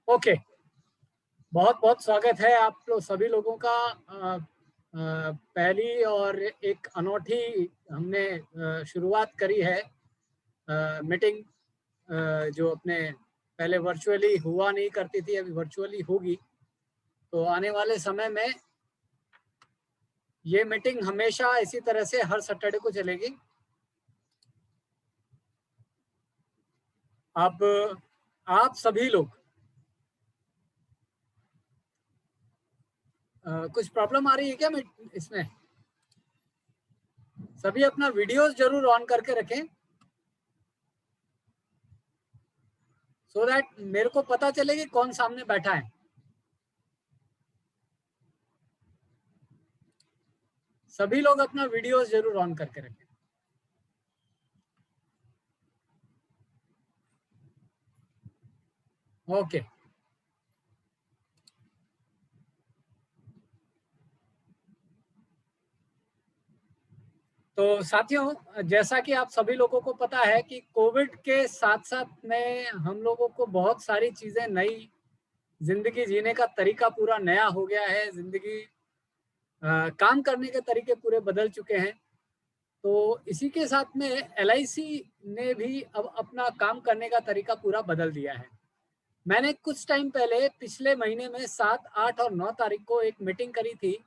Okay, बहुत बहुत स्वागत है आप लोग सभी लोगों का। पहली और एक अनोखी हमने शुरुआत करी है मीटिंग, जो अपने पहले वर्चुअली हुआ नहीं करती थी, अभी वर्चुअली होगी। तो आने वाले समय में ये मीटिंग हमेशा इसी तरह से हर सैटरडे को चलेगी। अब आप सभी लोग कुछ प्रॉब्लम आ रही है क्या इसमें? सभी अपना वीडियोस जरूर ऑन करके रखें, सो दैट मेरे को पता चले कि कौन सामने बैठा है। सभी लोग अपना वीडियोस जरूर ऑन करके रखें। ओके, तो साथियों, जैसा कि आप सभी लोगों को पता है कि कोविड के साथ साथ में हम लोगों को बहुत सारी चीजें नई, जिंदगी जीने का तरीका पूरा नया हो गया है। जिंदगी काम करने के तरीके पूरे बदल चुके हैं। तो इसी के साथ में LIC ने भी अब अपना काम करने का तरीका पूरा बदल दिया है। मैंने कुछ टाइम पहले पिछले महीने में 7, 8 और 9 तारीख को एक मीटिंग करी थी,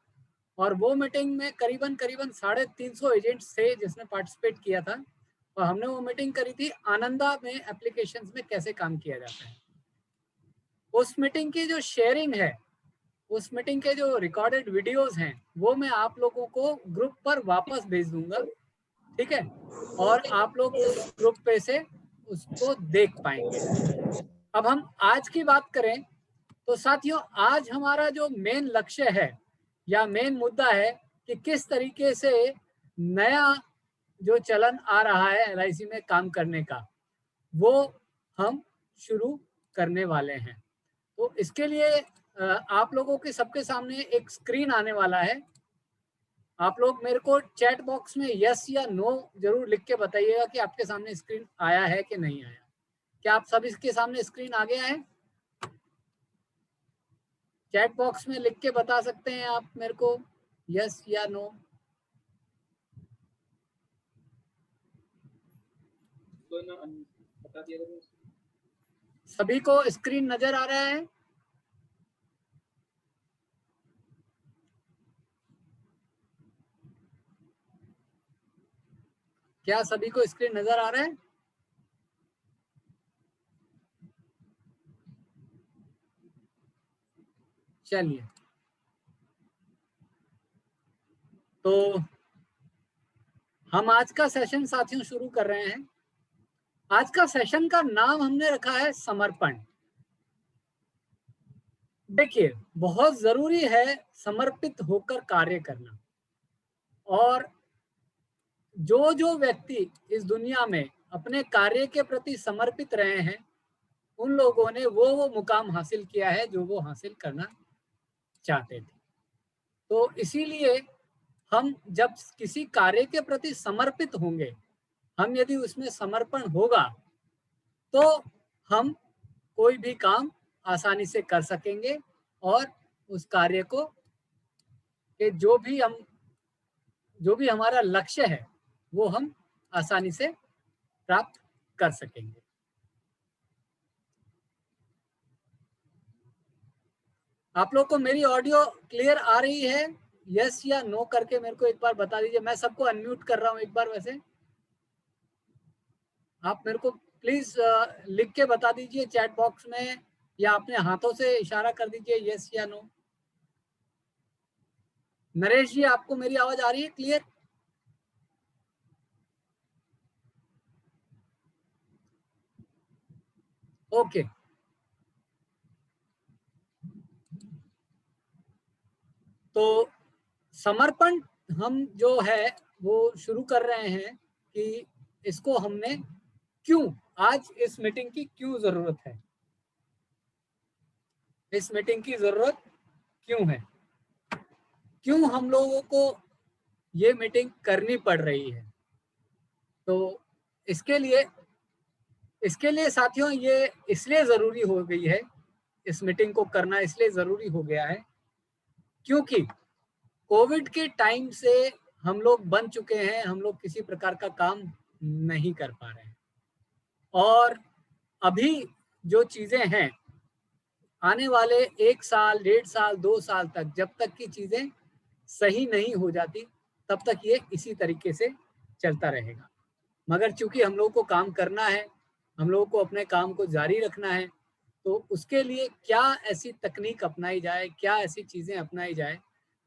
और वो मीटिंग में करीबन करीबन 350 एजेंट्स थे जिसने पार्टिसिपेट किया था। और हमने वो मीटिंग करी थी आनंदा में एप्लीकेशंस में कैसे काम किया जाता है। उस मीटिंग की जो शेयरिंग है, उस मीटिंग के जो रिकॉर्डेड वीडियोस हैं, वो मैं आप लोगों को ग्रुप पर वापस भेज दूंगा, ठीक है? और आप लोग उस ग्रुप पे से उसको देख पाएंगे। अब हम आज की बात करें तो साथियों, आज हमारा जो मेन लक्ष्य है या मेन मुद्दा है कि किस तरीके से नया जो चलन आ रहा है LIC में काम करने का, वो हम शुरू करने वाले हैं। तो इसके लिए आप लोगों के सबके सामने एक स्क्रीन आने वाला है। आप लोग मेरे को चैट बॉक्स में यस या नो जरूर लिख के बताइएगा कि आपके सामने स्क्रीन आया है कि नहीं आया। क्या आप सभी के सामने स्क्रीन आ गया है? चैट बॉक्स में लिख के बता सकते हैं आप मेरे को यस या नो। बता दिया। सभी को स्क्रीन नजर आ रहा है? क्या सभी को स्क्रीन नजर आ रहा है? चलिए, तो हम आज का सेशन साथियों शुरू कर रहे हैं। आज का सेशन का नाम हमने रखा है समर्पण। देखिए, बहुत जरूरी है समर्पित होकर कार्य करना। और जो जो व्यक्ति इस दुनिया में अपने कार्य के प्रति समर्पित रहे हैं, उन लोगों ने वो मुकाम हासिल किया है जो वो हासिल करना चाहते थे। तो इसीलिए हम जब किसी कार्य के प्रति समर्पित होंगे, हम यदि उसमें समर्पण होगा, तो हम कोई भी काम आसानी से कर सकेंगे और उस कार्य को के जो भी हमारा लक्ष्य है वो हम आसानी से प्राप्त कर सकेंगे। आप लोग को मेरी ऑडियो क्लियर आ रही है? यस या नो करके मेरे को एक बार बता दीजिए। मैं सबको अनम्यूट कर रहा हूं एक बार। वैसे आप मेरे को प्लीज लिख के बता दीजिए चैट बॉक्स में, या अपने हाथों से इशारा कर दीजिए यस या नो। नरेश जी, आपको मेरी आवाज आ रही है क्लियर? ओके, तो समर्पण हम जो है वो शुरू कर रहे हैं कि इसको हमने क्यों, आज इस मीटिंग की क्यों जरूरत है, इस मीटिंग की जरूरत क्यों है, क्यों हम लोगों को ये मीटिंग करनी पड़ रही है। तो इसके लिए साथियों, ये इसलिए जरूरी हो गई है इस मीटिंग को करना इसलिए जरूरी हो गया है क्योंकि कोविड के टाइम से हम लोग बन चुके हैं, हम लोग किसी प्रकार का काम नहीं कर पा रहे हैं। और अभी जो चीजें हैं, आने वाले 1 साल, 1.5 साल, 2 साल तक जब तक की चीजें सही नहीं हो जाती, तब तक ये इसी तरीके से चलता रहेगा। मगर चूंकि हम लोग को काम करना है, हम लोगों को अपने काम को जारी रखना है, तो उसके लिए क्या ऐसी तकनीक अपनाई जाए, क्या ऐसी चीजें अपनाई जाए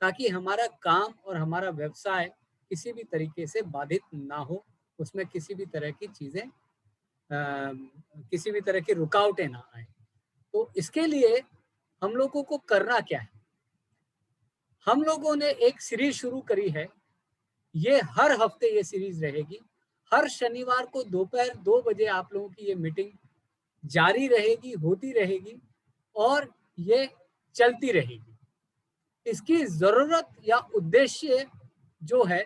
ताकि हमारा काम और हमारा व्यवसाय किसी भी तरीके से बाधित ना हो, उसमें किसी भी तरह की चीजें, किसी भी तरह की रुकावटें ना आए। तो इसके लिए हम लोगों को करना क्या है? हम लोगों ने एक सीरीज शुरू करी है। ये हर हफ्ते ये सीरीज रहेगी। हर शनिवार को दोपहर 2 बजे आप लोगों की ये मीटिंग जारी रहेगी, होती रहेगी और ये चलती रहेगी। इसकी जरूरत या उद्देश्य जो है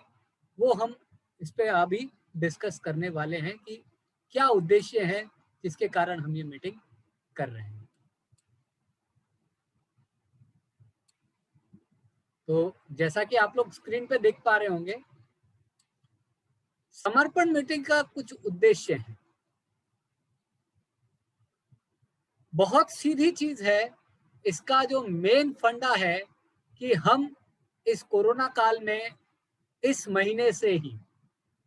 वो हम इस पे अभी डिस्कस करने वाले हैं कि क्या उद्देश्य है जिसके कारण हम ये मीटिंग कर रहे हैं। तो जैसा कि आप लोग स्क्रीन पे देख पा रहे होंगे, समर्पण मीटिंग का कुछ उद्देश्य है। बहुत सीधी चीज है। इसका जो मेन फंडा है कि हम इस कोरोना काल में इस महीने से ही,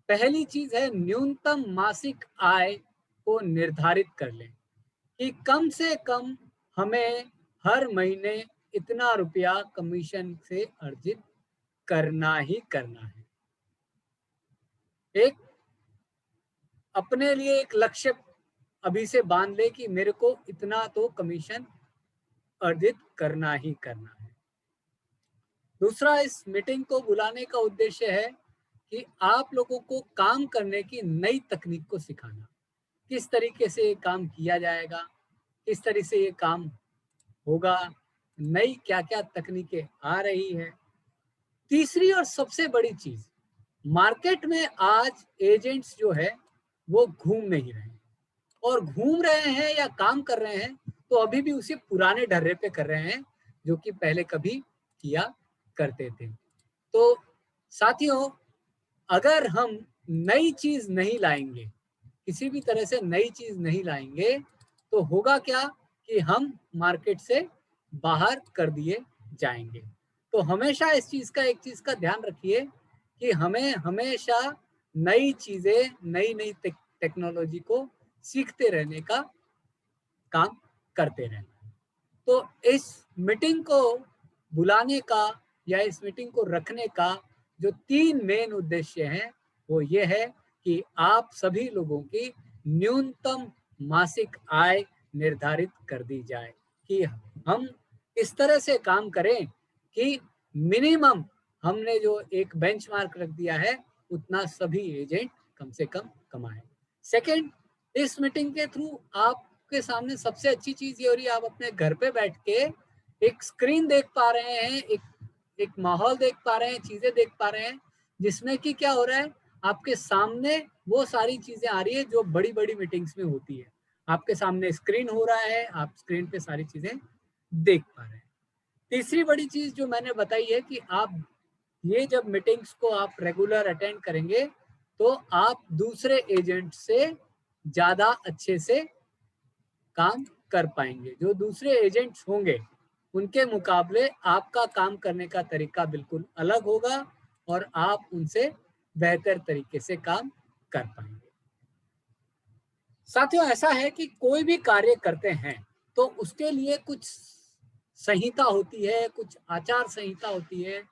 पहली चीज है न्यूनतम मासिक आय को निर्धारित कर लें कि कम से कम हमें हर महीने इतना रुपया कमीशन से अर्जित करना ही करना है। एक अपने लिए एक लक्ष्य अभी से बांध ले कि मेरे को इतना तो कमीशन अर्जित करना ही करना है। दूसरा, इस मीटिंग को बुलाने का उद्देश्य है कि आप लोगों को काम करने की नई तकनीक को सिखाना, किस तरीके से ये काम किया जाएगा, किस तरह से ये काम होगा, नई क्या क्या तकनीकें आ रही है। तीसरी और सबसे बड़ी चीज, मार्केट में आज एजेंट्स जो है वो घूम नहीं रहे हैं, और घूम रहे हैं या काम कर रहे हैं तो अभी भी उसी पुराने ढर्रे पे कर रहे हैं जो कि पहले कभी किया करते थे। तो साथियों, अगर हम नई चीज नहीं लाएंगे, किसी भी तरह से नई चीज नहीं लाएंगे, तो होगा क्या कि हम मार्केट से बाहर कर दिए जाएंगे। तो हमेशा इस चीज का, एक चीज का ध्यान रखिए कि हमें हमेशा नई चीजें, नई नई टेक्नोलॉजी को सीखते रहने का काम करते रहना है। तो इस मीटिंग को बुलाने का या इस मीटिंग को रखने का जो 3 मेन उद्देश्य हैं वो ये है कि आप सभी लोगों की न्यूनतम मासिक आय निर्धारित कर दी जाए, कि हम इस तरह से काम करें कि मिनिमम हमने जो एक बेंचमार्क रख दिया है उतना सभी एजेंट कम से कम कमाएं। सेकंड, इस मीटिंग के थ्रू आपके सामने सबसे अच्छी चीज ये हो रही है, आप अपने घर पे बैठ के एक स्क्रीन देख पा रहे हैं, एक माहौल देख पा रहे हैं, चीजें देख पा रहे हैं जिसमें कि क्या हो रहा है, आपके सामने वो सारी चीजें आ रही है जो बड़ी बड़ी मीटिंग्स में होती है। आपके सामने स्क्रीन हो रहा है, आप स्क्रीन पे सारी चीजें देख पा रहे हैं। तीसरी बड़ी चीज जो मैंने बताई है कि आप ये जब मीटिंग्स को आप रेगुलर अटेंड करेंगे तो आप दूसरे एजेंट से ज्यादा अच्छे से काम कर पाएंगे। जो दूसरे एजेंट्स होंगे उनके मुकाबले आपका काम करने का तरीका बिल्कुल अलग होगा और आप उनसे बेहतर तरीके से काम कर पाएंगे। साथियों, ऐसा है कि कोई भी कार्य करते हैं तो उसके लिए कुछ संहिता होती है, कुछ आचार संहिता होती है,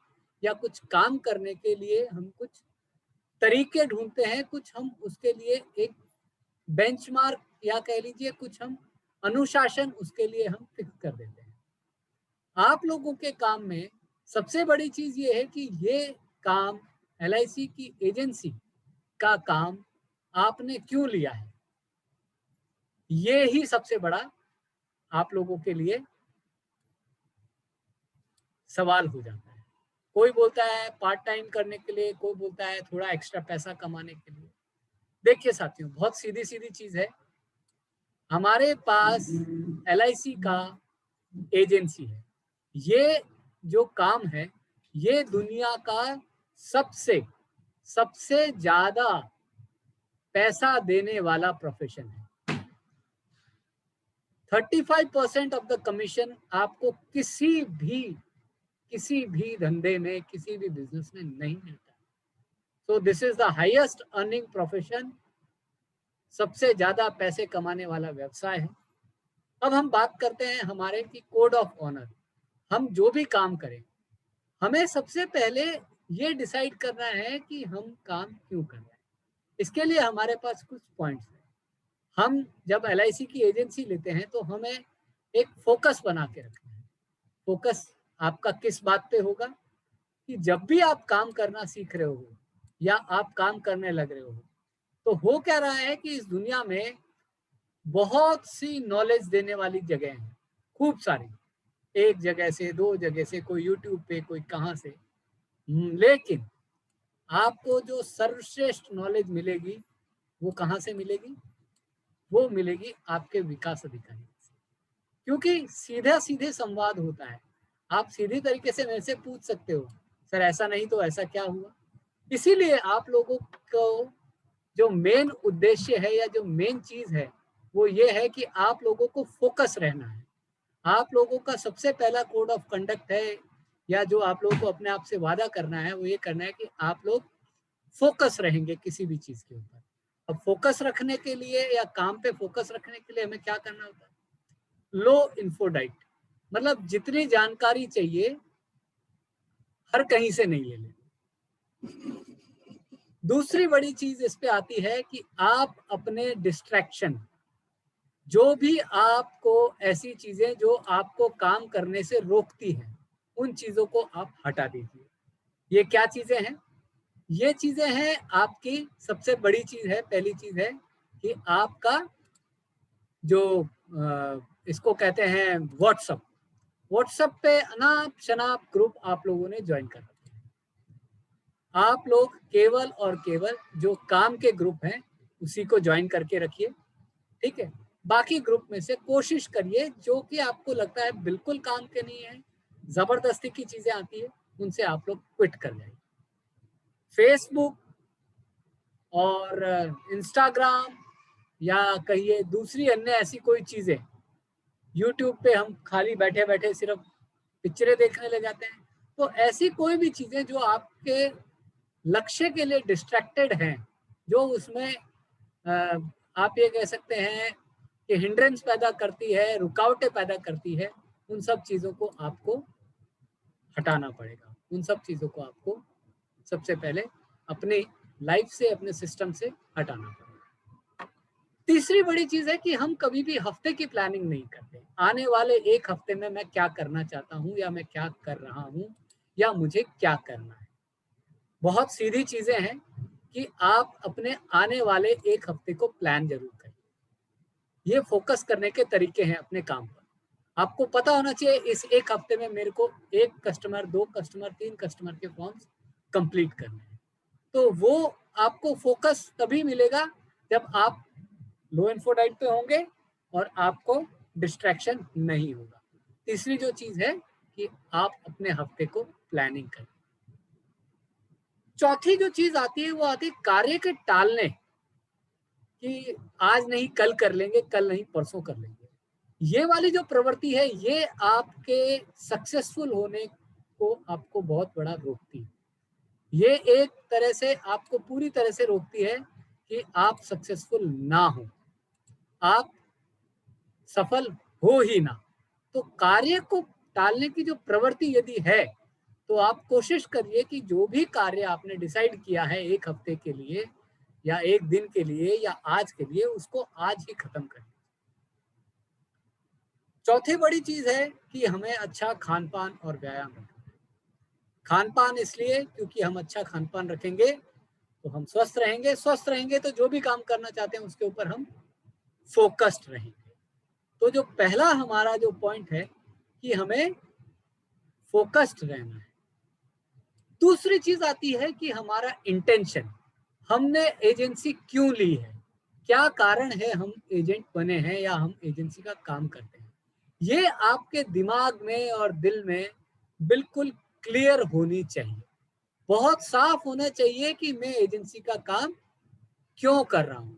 या कुछ काम करने के लिए हम कुछ तरीके ढूंढते हैं, कुछ हम उसके लिए एक बेंचमार्क या कह लीजिए कुछ हम अनुशासन उसके लिए हम फिक्स कर देते हैं। आप लोगों के काम में सबसे बड़ी चीज ये है कि ये काम, LIC की एजेंसी का काम आपने क्यों लिया है, ये ही सबसे बड़ा आप लोगों के लिए सवाल हो जाता है। कोई बोलता है पार्ट टाइम करने के लिए, कोई बोलता है थोड़ा एक्स्ट्रा पैसा कमाने के लिए। देखिए साथियों, बहुत सीधी सीधी चीज है। हमारे पास LIC का एजेंसी है। ये जो काम है ये दुनिया का सबसे सबसे ज्यादा पैसा देने वाला प्रोफेशन है। 35% ऑफ द कमीशन आपको किसी भी धंधे में, किसी भी बिजनेस में नहीं मिलता। So this is the highest earning profession, सबसे ज्यादा पैसे कमाने वाला व्यवसाय है। अब हम बात करते हैं हमारे की कोड ऑफ ऑनर। हम जो भी काम करें, हमें सबसे पहले ये डिसाइड करना है कि हम काम क्यों कर रहे हैं। इसके लिए हमारे पास कुछ पॉइंट्स हैं। हम जब LIC की एजेंसी लेते हैं तो हमें एक फोकस बना के रखना है। फोकस आपका किस बात पे होगा कि जब भी आप काम करना सीख रहे हो या आप काम करने लग रहे हो, तो हो क्या रहा है कि इस दुनिया में बहुत सी नॉलेज देने वाली जगह हैं, खूब सारी, एक जगह से, दो जगह से, कोई यूट्यूब पे, कोई कहाँ से। लेकिन आपको जो सर्वश्रेष्ठ नॉलेज मिलेगी वो कहाँ से मिलेगी? वो मिलेगी आपके विकास अधिकारी से, क्योंकि सीधा सीधे संवाद होता है। आप सीधी तरीके से मेरे से पूछ सकते हो, सर ऐसा नहीं तो ऐसा क्या हुआ। इसीलिए आप लोगों को जो मेन उद्देश्य है या जो मेन चीज है वो ये है कि आप लोगों को फोकस रहना है। आप लोगों का सबसे पहला कोड ऑफ कंडक्ट है या जो आप लोगों को अपने आप से वादा करना है वो ये करना है कि आप लोग फोकस रहेंगे किसी भी चीज के ऊपर। अब फोकस रखने के लिए या काम पे फोकस रखने के लिए हमें क्या करना होता है? लो इन्फोडाइट, मतलब जितनी जानकारी चाहिए हर कहीं से नहीं ले लेनी। दूसरी बड़ी चीज इस पे आती है कि आप अपने डिस्ट्रैक्शन, जो भी आपको ऐसी चीजें जो आपको काम करने से रोकती हैं, उन चीजों को आप हटा दीजिए। ये क्या चीजें हैं? ये चीजें हैं आपकी, सबसे बड़ी चीज है, पहली चीज है कि आपका जो इसको कहते हैं व्हाट्सएप, व्हाट्सएप पे अनाप शनाप ग्रुप आप लोगों ने ज्वाइन कर रखे हैं। आप लोग केवल और केवल जो काम के ग्रुप हैं उसी को ज्वाइन करके रखिए, ठीक है। बाकी ग्रुप में से कोशिश करिए जो कि आपको लगता है बिल्कुल काम के नहीं है, जबरदस्ती की चीजें आती है, उनसे आप लोग क्विट कर जाइए। फेसबुक और इंस्टाग्राम या कहिए दूसरी अन्य ऐसी कोई चीजें, यूट्यूब पे हम खाली बैठे बैठे सिर्फ पिक्चरें देखने लग जाते हैं। तो ऐसी कोई भी चीजें जो आपके लक्ष्य के लिए डिस्ट्रैक्टेड हैं, जो उसमें आप ये कह सकते हैं कि हिंड्रेंस पैदा करती है, रुकावटें पैदा करती है, उन सब चीजों को आपको हटाना पड़ेगा। उन सब चीजों को आपको सबसे पहले अपनी लाइफ से, अपने सिस्टम से हटाना पड़ेगा। तीसरी बड़ी चीज है कि हम कभी भी हफ्ते की प्लानिंग नहीं करते। आने वाले एक हफ्ते में मैं क्या करना चाहता हूँ या मैं क्या कर रहा हूँ या मुझे क्या करना है। बहुत सीधी चीजें हैं कि आप अपने आने वाले एक हफ्ते को प्लान जरूर करें। ये फोकस करने के तरीके हैं अपने काम पर। आपको पता होना चाहिए इस एक हफ्ते में मेरे को 1 कस्टमर, 2 कस्टमर, 3 कस्टमर के फॉर्म्स कंप्लीट करने हैं। तो वो आपको फोकस तभी मिलेगा जब आप लो इन्फोडाइट पे होंगे और आपको डिस्ट्रैक्शन नहीं होगा। तीसरी जो चीज है कि आप अपने हफ्ते को प्लानिंग करें। चौथी जो चीज आती है वो आती है कार्य के टालने कि आज नहीं कल कर लेंगे, कल नहीं परसों कर लेंगे। ये वाली जो प्रवृत्ति है ये आपके सक्सेसफुल होने को आपको बहुत बड़ा रोकती है। ये एक तरह से आपको पूरी तरह से रोकती है कि आप सक्सेसफुल ना हो, आप सफल हो ही ना। तो कार्य को टालने की जो प्रवृत्ति यदि है तो आप कोशिश करिए कि जो भी कार्य आपने डिसाइड किया है एक हफ्ते के लिए या एक दिन के लिए या आज के लिए, उसको आज ही खत्म करें। चौथी बड़ी चीज है कि हमें अच्छा खान पान और व्यायाम रखना है। खान पान इसलिए क्योंकि हम अच्छा खान पान रखेंगे तो हम स्वस्थ रहेंगे, स्वस्थ रहेंगे तो जो भी काम करना चाहते हैं उसके ऊपर हम फोकस्ड रहेंगे। तो जो पहला हमारा जो पॉइंट है कि हमें फोकस्ड रहना है। दूसरी चीज आती है कि हमारा इंटेंशन, हमने एजेंसी क्यों ली है, क्या कारण है हम एजेंट बने हैं या हम एजेंसी का काम करते हैं। ये आपके दिमाग में और दिल में बिल्कुल क्लियर होनी चाहिए, बहुत साफ होना चाहिए कि मैं एजेंसी का काम क्यों कर रहा हूं।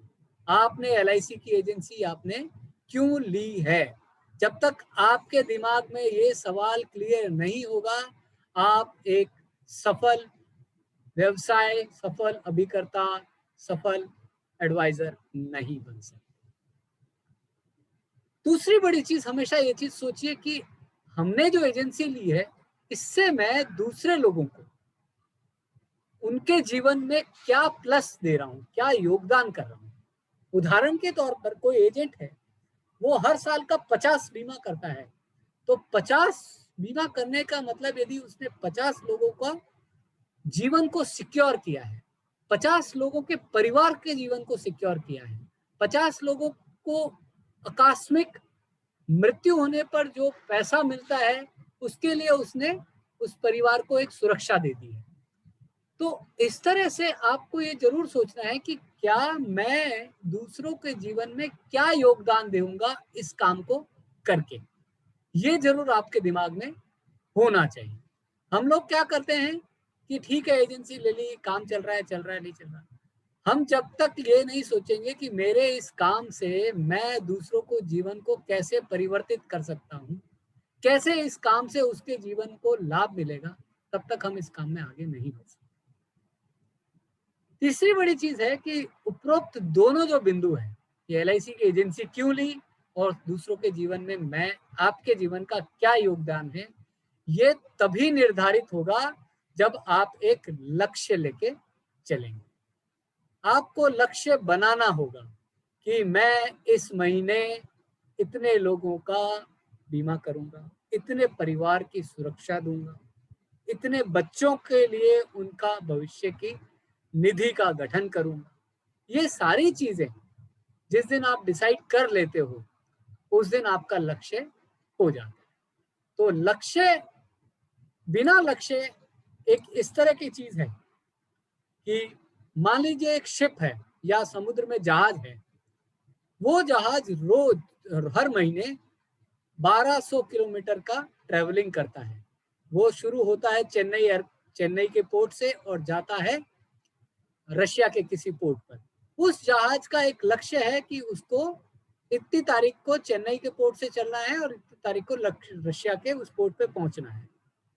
आपने एलआईसी की एजेंसी आपने क्यों ली है? जब तक आपके दिमाग में ये सवाल क्लियर नहीं होगा, आप एक सफल व्यवसाय, सफल अभिकर्ता, सफल एडवाइजर नहीं बन सकते। दूसरी बड़ी चीज, हमेशा ये चीज सोचिए कि हमने जो एजेंसी ली है, इससे मैं दूसरे लोगों को उनके जीवन में क्या प्लस दे रहा हूं, क्या योगदान कर रहा हूं। उदाहरण के तौर पर कोई एजेंट है, वो हर साल का 50 बीमा करता है, तो 50 बीमा करने का मतलब यदि उसने 50 लोगों का जीवन को सिक्योर किया है, 50 लोगों के परिवार के जीवन को सिक्योर किया है, 50 लोगों को आकस्मिक मृत्यु होने पर जो पैसा मिलता है, उसके लिए उसने उस परिवार को एक सुरक्षा दे दी है। तो इस तरह से आपको ये जरूर सोचना है कि क्या मैं दूसरों के जीवन में क्या योगदान दूंगा इस काम को करके। ये जरूर आपके दिमाग में होना चाहिए। हम लोग क्या करते हैं कि ठीक है, एजेंसी ले ली, काम चल रहा है, चल रहा है, नहीं चल रहा। हम जब तक ये नहीं सोचेंगे कि मेरे इस काम से मैं दूसरों को जीवन को कैसे परिवर्तित कर सकता हूँ, कैसे इस काम से उसके जीवन को लाभ मिलेगा, तब तक हम इस काम में आगे नहीं बढ़ सकते। तीसरी बड़ी चीज है कि उपरोक्त दोनों जो बिंदु है, ये एलआईसी की एजेंसी क्यों ली और दूसरों के जीवन में मैं आपके जीवन का क्या योगदान है, ये तभी निर्धारित होगा जब आप एक लक्ष्य लेके चलेंगे। आपको लक्ष्य बनाना होगा कि मैं इस महीने इतने लोगों का बीमा करूंगा, इतने परिवार की सुरक्षा दूंगा, इतने बच्चों के लिए उनका भविष्य की निधि का गठन करूंगा। ये सारी चीजें जिस दिन आप डिसाइड कर लेते हो, उस दिन आपका लक्ष्य हो जाता है। तो लक्ष्य, बिना लक्ष्य एक इस तरह की चीज है कि मान लीजिए एक शिप है या समुद्र में जहाज है, वो जहाज रोज हर महीने 1200 किलोमीटर का ट्रेवलिंग करता है। वो शुरू होता है चेन्नई के पोर्ट से और जाता है रशिया के किसी पोर्ट पर। उस जहाज का एक लक्ष्य है कि उसको इतनी तारीख को चेन्नई के पोर्ट से चलना है और इतनी तारीख को रशिया के उस पोर्ट पे पहुंचना है।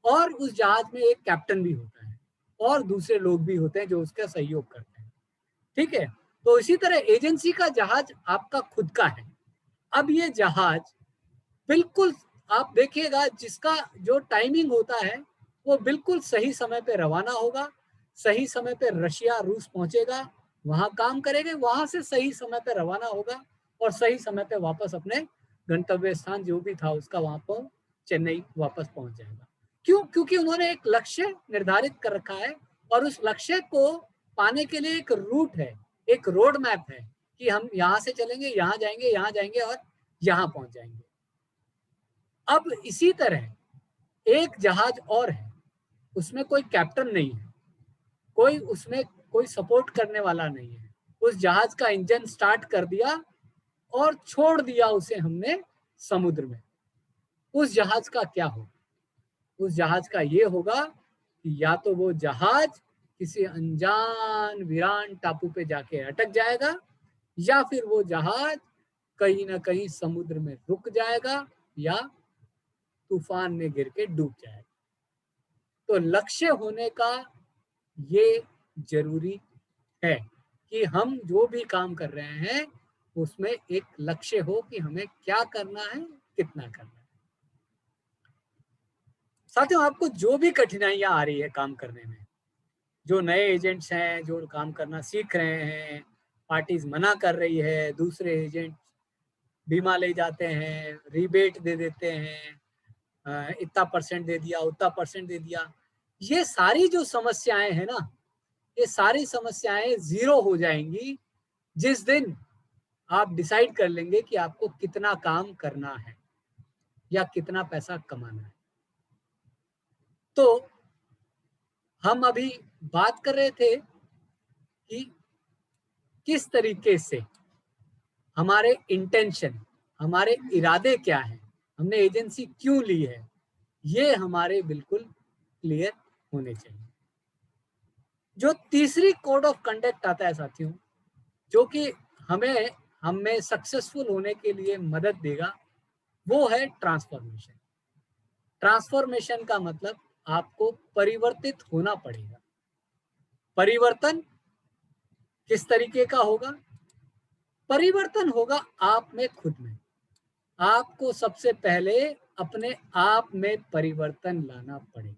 और उस जहाज में एक कैप्टन भी होता है और दूसरे लोग भी होते हैं जो उसका सहयोग करते हैं। ठीक है, तो इसी तरह एजेंसी का जहाज आपका खुद का है। अब ये जहाज बिल्कुल, आप देखिएगा, जिसका जो टाइमिंग होता है वो बिल्कुल सही समय पे रवाना होगा, सही समय पे रशिया रूस पहुंचेगा, वहां काम करेंगे, वहां से सही समय पे रवाना होगा और सही समय पे वापस अपने गंतव्य स्थान जो भी था उसका वहां पर चेन्नई वापस पहुंच जाएगा। क्यों? क्योंकि उन्होंने एक लक्ष्य निर्धारित कर रखा है और उस लक्ष्य को पाने के लिए एक रूट है, एक रोड मैप है कि हम यहाँ से चलेंगे, यहाँ जाएंगे और यहाँ पहुंच जाएंगे। अब इसी तरह एक जहाज और है, उसमें कोई कैप्टन नहीं है, कोई उसमें कोई सपोर्ट करने वाला नहीं है। उस जहाज का इंजन स्टार्ट कर दिया और छोड़ दिया उसे हमने समुद्र में। उस जहाज का क्या होगा? उस जहाज का ये होगा कि या तो वो जहाज किसी अनजान वीरान टापू पे जाके अटक जाएगा या फिर वो जहाज कहीं ना कहीं समुद्र में रुक जाएगा या तूफान में गिर के डूब जाएगा। तो लक्ष्य होने का ये जरूरी है कि हम जो भी काम कर रहे हैं उसमें एक लक्ष्य हो कि हमें क्या करना है, कितना करना है। साथियों, आपको जो भी कठिनाइयां आ रही है काम करने में, जो नए एजेंट्स हैं जो काम करना सीख रहे हैं, पार्टीज मना कर रही है, दूसरे एजेंट बीमा ले जाते हैं, रिबेट दे देते हैं, इतना परसेंट दे दिया, उतना परसेंट दे दिया, ये सारी जो समस्याएं हैं ना, ये सारी समस्याएं जीरो हो जाएंगी जिस दिन आप डिसाइड कर लेंगे कि आपको कितना काम करना है या कितना पैसा कमाना है। तो हम अभी बात कर रहे थे कि किस तरीके से हमारे इंटेंशन, हमारे इरादे क्या हैं, हमने एजेंसी क्यों ली है, ये हमारे बिल्कुल क्लियर होने चाहिए। जो तीसरी कोड ऑफ कंडक्ट आता है साथियों, जो कि हमें सक्सेसफुल होने के लिए मदद देगा, वो है ट्रांसफॉर्मेशन। ट्रांसफॉर्मेशन का मतलब आपको परिवर्तित होना पड़ेगा। परिवर्तन किस तरीके का होगा? परिवर्तन होगा आप में, खुद में। आपको सबसे पहले अपने आप में परिवर्तन लाना पड़ेगा।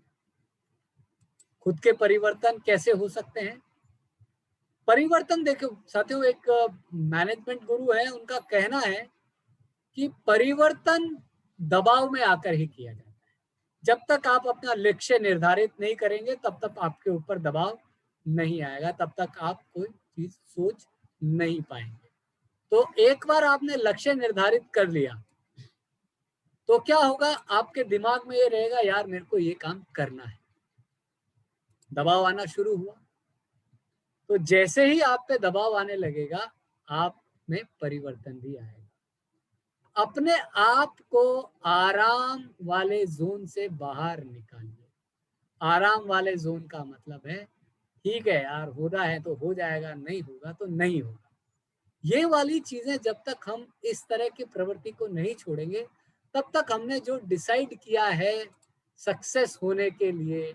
खुद के परिवर्तन कैसे हो सकते हैं? परिवर्तन देखो साथियों, एक मैनेजमेंट गुरु है, उनका कहना है कि परिवर्तन दबाव में आकर ही किया जाता है। जब तक आप अपना लक्ष्य निर्धारित नहीं करेंगे तब तक आपके ऊपर दबाव नहीं आएगा, तब तक आप कोई चीज सोच नहीं पाएंगे। तो एक बार आपने लक्ष्य निर्धारित कर लिया तो क्या होगा, आपके दिमाग में ये रहेगा, यार मेरे को ये काम करना है। दबाव आना शुरू हुआ, तो जैसे ही आप पे दबाव आने लगेगा, आप में परिवर्तन भी आएगा। अपने आप को आराम वाले जोन से बाहर निकालिए। आराम वाले जोन का मतलब है, ठीक है यार, होना है तो हो जाएगा, नहीं होगा तो नहीं होगा। ये वाली चीजें जब तक हम इस तरह की प्रवृत्ति को नहीं छोड़ेंगे, तब तक हमने जो डिसाइड किया है सक्सेस होने के लिए,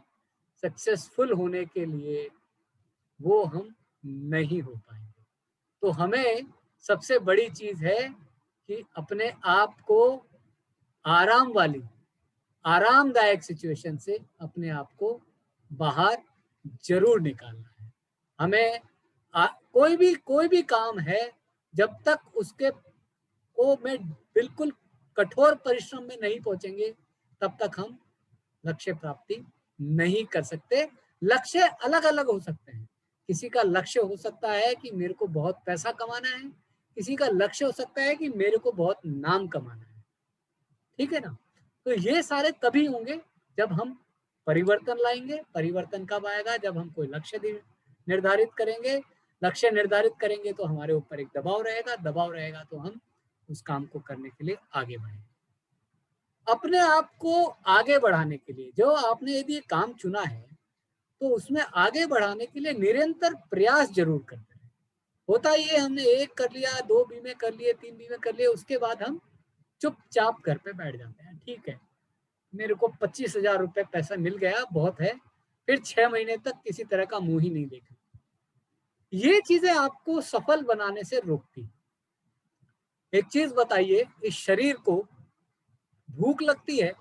सक्सेसफुल होने के लिए, वो हम नहीं हो पाएंगे। तो हमें सबसे बड़ी चीज है कि अपने आप को आराम वाली, आरामदायक सिचुएशन से अपने आप को बाहर जरूर निकालना है। हमें कोई भी काम है, जब तक उसके को में बिल्कुल कठोर परिश्रम में नहीं पहुंचेंगे, तब तक हम लक्ष्य प्राप्ति नहीं कर सकते। लक्ष्य अलग अलग हो सकते हैं। किसी का लक्ष्य हो सकता है कि मेरे को बहुत पैसा कमाना है, किसी का लक्ष्य हो सकता है कि मेरे को बहुत नाम कमाना है। ठीक है ना? तो ये सारे तभी होंगे जब हम परिवर्तन लाएंगे। परिवर्तन कब आएगा? जब हम कोई लक्ष्य निर्धारित करेंगे। लक्ष्य निर्धारित करेंगे तो हमारे ऊपर एक दबाव रहेगा, दबाव रहेगा तो हम उस काम को करने के लिए आगे बढ़ेंगे। अपने आप को आगे बढ़ाने के लिए, जो आपने यदि काम चुना है तो उसमें आगे बढ़ाने के लिए निरंतर प्रयास जरूर करते हैं। होता ये, हमने 1 कर लिया, 2 बीमे कर लिए, 3 बीमे कर लिए, उसके बाद हम चुपचाप घर पे बैठ जाते हैं। ठीक है, मेरे को 25,000 रुपए पैसा मिल गया, बहुत है, फिर 6 महीने तक किसी तरह का मुंह ही नहीं देखा। ये चीजें आपको सफल बनाने से रोकती। एक चीज बताइए, इस शरीर को भूख लगती है,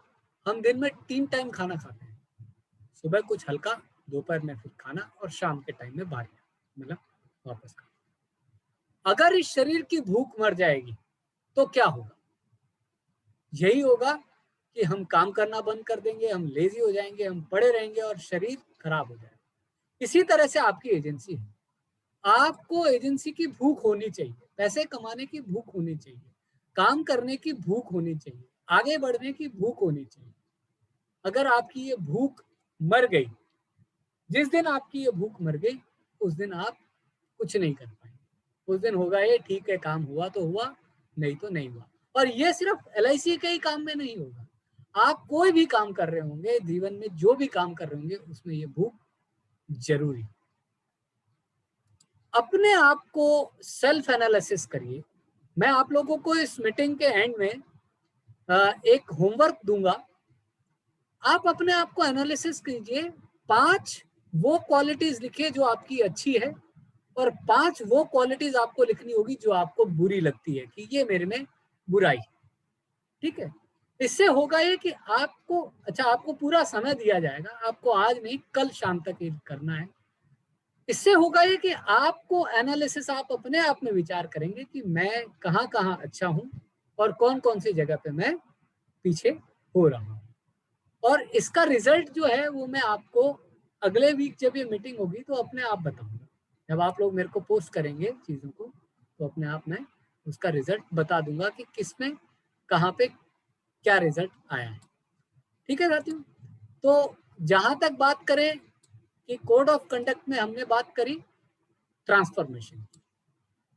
हम दिन में 3 टाइम खाना खाते हैं। सुबह कुछ हल्का, दोपहर में फिर खाना, और शाम के टाइम में बाहर, मतलब वापस खाना। अगर इस शरीर की भूख मर जाएगी तो क्या होगा? यही होगा कि हम काम करना बंद कर देंगे, हम लेजी हो जाएंगे, हम पड़े रहेंगे और शरीर खराब हो जाएगा। इसी तरह से आपकी एजेंसी है। आपको एजेंसी की भूख होनी चाहिए, पैसे कमाने की भूख होनी चाहिए, काम करने की भूख होनी चाहिए, आगे बढ़ने की भूख होनी चाहिए। अगर आपकी ये भूख मर गई, जिस दिन आपकी ये भूख मर गई, उस दिन आप कुछ नहीं कर पाएंगे। उस दिन होगा ये, ठीक है, काम हुआ तो हुआ, नहीं तो नहीं हुआ। और ये सिर्फ LIC के ही काम में नहीं होगा। आप कोई भी काम कर रहे होंगे, जीवन में जो भी काम कर रहे होंगे, उसमें ये भूख जरूरी। अपने आप को सेल्फ एनालिसिस करिए। मैं आप लोगों को इस मीटिंग के एंड में एक होमवर्क दूंगा। आप अपने आप को एनालिसिस कीजिए। 5 वो क्वालिटीज लिखिए जो आपकी अच्छी है, और 5 वो क्वालिटीज आपको लिखनी होगी जो आपको बुरी लगती है, कि ये मेरे में बुराई। ठीक है? इससे होगा ये कि आपको पूरा समय दिया जाएगा। आपको आज नहीं, कल शाम तक ये करना है। इससे होगा ये कि आपको एनालिसिस, आप अपने आप में विचार करेंगे कि मैं कहाँ कहाँ अच्छा हूँ और कौन कौन सी जगह पे मैं पीछे हो रहा हूँ। और इसका रिजल्ट जो है वो मैं आपको अगले वीक जब ये मीटिंग होगी तो अपने आप बताऊंगा। जब आप लोग मेरे को पोस्ट करेंगे चीज़ों को, तो अपने आप मैं उसका रिजल्ट बता दूंगा कि किसमें कहाँ पे क्या रिजल्ट आया है। ठीक है साथियों? तो जहां तक बात करें कि कोड ऑफ कंडक्ट में हमने बात करी ट्रांसफॉर्मेशन की,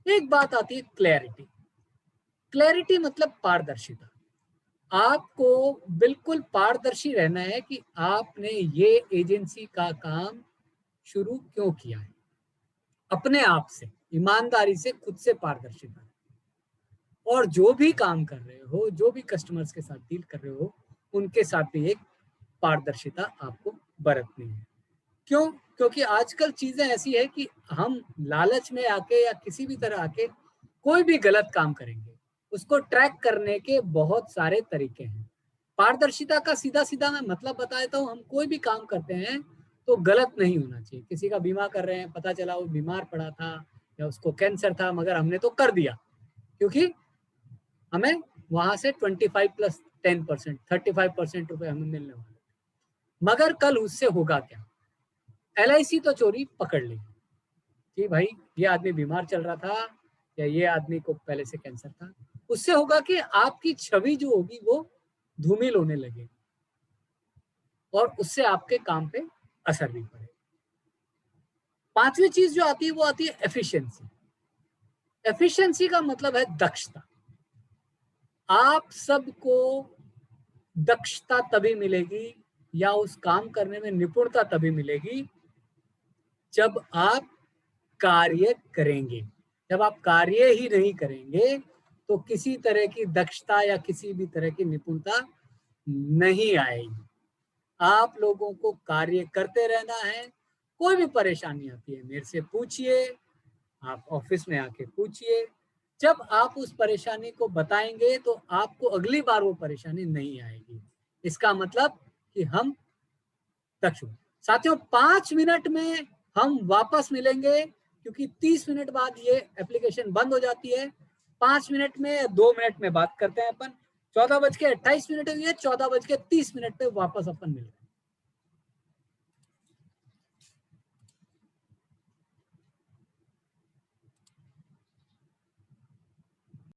एक बात आती है क्लैरिटी। क्लैरिटी मतलब पारदर्शिता। आपको बिल्कुल पारदर्शी रहना है कि आपने ये एजेंसी का काम शुरू क्यों किया है। अपने आप से ईमानदारी से खुद से पारदर्शिता, और जो भी काम कर रहे हो, जो भी कस्टमर्स के साथ डील कर रहे हो, उनके साथ भी एक पारदर्शिता आपको बरतनी है। क्यों? क्योंकि आजकल चीजें ऐसी है कि हम लालच में आके या किसी भी तरह आके कोई भी गलत काम करेंगे, उसको ट्रैक करने के बहुत सारे तरीके हैं। पारदर्शिता का सीधा सीधा मैं मतलब बता देता हूँ। हम कोई भी काम करते हैं तो गलत नहीं होना चाहिए। किसी का बीमा कर रहे हैं, पता चला वो बीमार पड़ा था या उसको कैंसर था, मगर हमने तो कर दिया क्योंकि हमें वहां से 25 प्लस 10%, 35% रुपए हमें मिलने वाले। मगर कल उससे होगा क्या? LIC तो चोरी पकड़ लेगी कि भाई ये आदमी बीमार चल रहा था या ये आदमी को पहले से कैंसर था। उससे होगा कि आपकी छवि जो होगी वो धूमिल होने लगेगी और उससे आपके काम पे असर भी पड़ेगा। पांचवी चीज जो आती है वो आती है एफिशिएंसी। एफिशिएंसी का मतलब है दक्षता। आप सबको दक्षता तभी मिलेगी या उस काम करने में निपुणता तभी मिलेगी जब आप कार्य करेंगे। जब आप कार्य ही नहीं करेंगे तो किसी तरह की दक्षता या किसी भी तरह की निपुणता नहीं आएगी। आप लोगों को कार्य करते रहना है। कोई भी परेशानी आती है मेरे से पूछिए, आप ऑफिस में आके पूछिए। जब आप उस परेशानी को बताएंगे तो आपको अगली बार वो परेशानी नहीं आएगी। इसका मतलब कि हम दक्ष हो। साथियों, 5 मिनट में हम वापस मिलेंगे क्योंकि 30 मिनट बाद ये एप्लीकेशन बंद हो जाती है। 5 मिनट में या 2 मिनट में बात करते हैं अपन। 14:28 हुई है, 14:30 पे वापस अपन मिलते हैं।